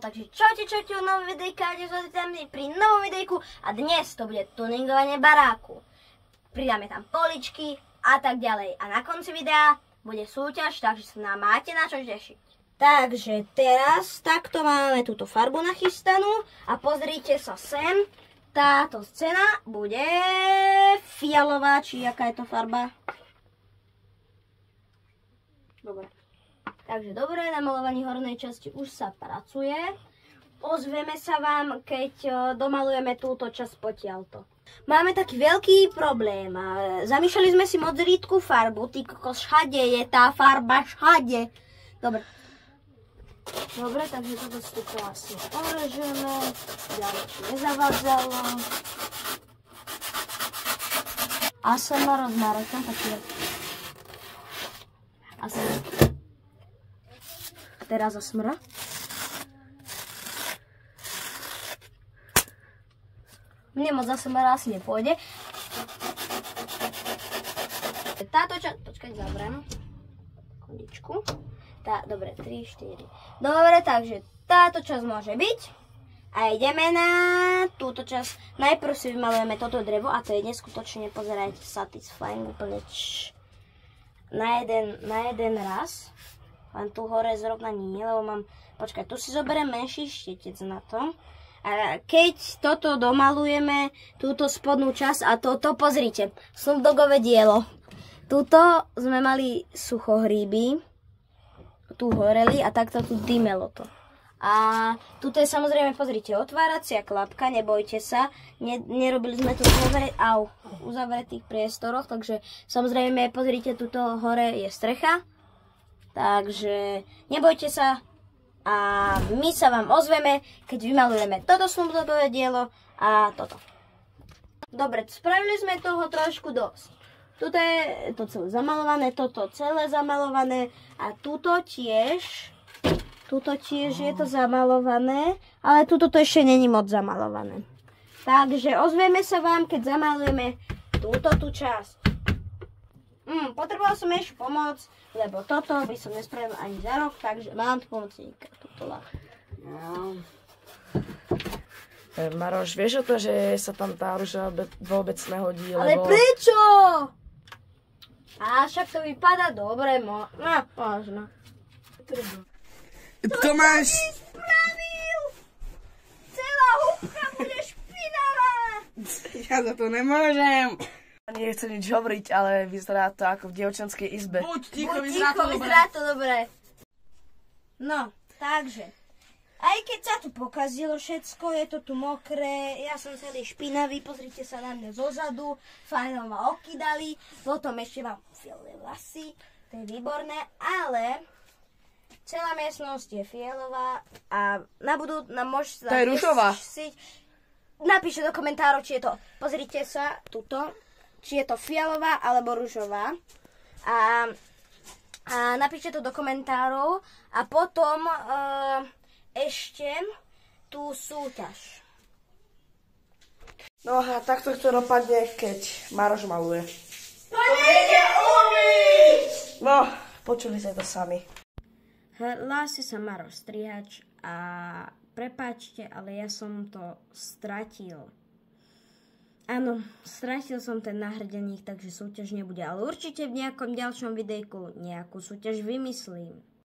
Takže čaute, nové videjka, pri novom videjku a dnes to bude tuningovanie baráku. Pridáme tam poličky a tak ďalej. A na konci videa bude súťaž, takže sa nám máte na čo tešiť. Takže teraz takto máme túto farbu nachystanú a pozrite sa sem. Táto scéna bude fialová, či aká je to farba. Dobre. Takže dobre, na malovaní hornej časti už sa pracuje. Ozveme sa vám, keď domalujeme túto časť potiaľto. Máme taký veľký problém. Zamýšľali sme si modrítku farbu. Ty kokos, všade je tá farba, všade. Dobre. Dobre, takže toto si tu krásne orežeme. Ďalej nezavadzalo. ASMR s Marekom, taký ASMR. Teraz ASMR. Mne moc ASMR asi nepôjde. Táto časť, počkaj, zavriem. Kondičku. Dobre, 3, 4. Dobre, takže táto časť môže byť. A ideme na túto časť. Najprv si vymalujeme toto drevo a to je neskutočne, pozerajte, satisfying úplne na jeden raz. Len tu hore zrovna nie, lebo mám... Počkaj, tu si zoberiem menší štetec na to. A keď toto domalujeme, túto spodnú časť a toto, pozrite, Snoop Doggové dielo. Tuto sme mali suchohríby, tu horeli a takto tu dymelo to. A tuto je samozrejme, pozrite, otváracia klapka, nebojte sa, nerobili sme to v uzavretých priestoroch, takže samozrejme, pozrite, tuto hore je strecha. Takže nebojte sa a my sa vám ozveme, keď vymalujeme toto Snoop Doggové dielo a toto. Dobre, spravili sme toho trošku dosť. Tuto je to celé zamalované, toto celé zamalované a tuto tiež je to zamalované, ale tuto to ešte není moc zamalované. Takže ozveme sa vám, keď zamalujeme túto časť. Potrebovala som ešte pomoc, lebo toto by som nespravila ani za rok, takže mám tu pomocníka. Maroš, vieš o to, že sa tam tá ruža vôbec nehodí, ale lebo... prečo? A však to vypadá dobre, možno. Tomáš! Čo si spravil? Celá húbka bude špinavá! Ja za to nemôžem. Nechcem nič hovoriť, ale vyzerá to ako v dievčenskej izbe. Buď ticho, vyzerá to dobre. No, takže, aj keď sa tu pokazilo všetko, je to tu mokré, ja som celý špinavý, pozrite sa na mňa zozadu, fajno ma okydali, potom ešte mám fialové vlasy, to je výborné, ale celá miestnosť je fialová a môžete sa... To je ružová. Napíšte do komentárov, či je to, pozrite sa, tuto, či je to fialová alebo ružová. A napíšte to do komentárov a potom ešte tú súťaž. No a takto to dopadne, keď Maroš maluje. To nejde umyť! No, počuli ste to sami. Hlási sa Maroš strihač a prepáčte, ale ja som to stratil. Áno, stratil som ten náhrdeník, takže súťaž nebude, ale určite v nejakom ďalšom videjku nejakú súťaž vymyslím.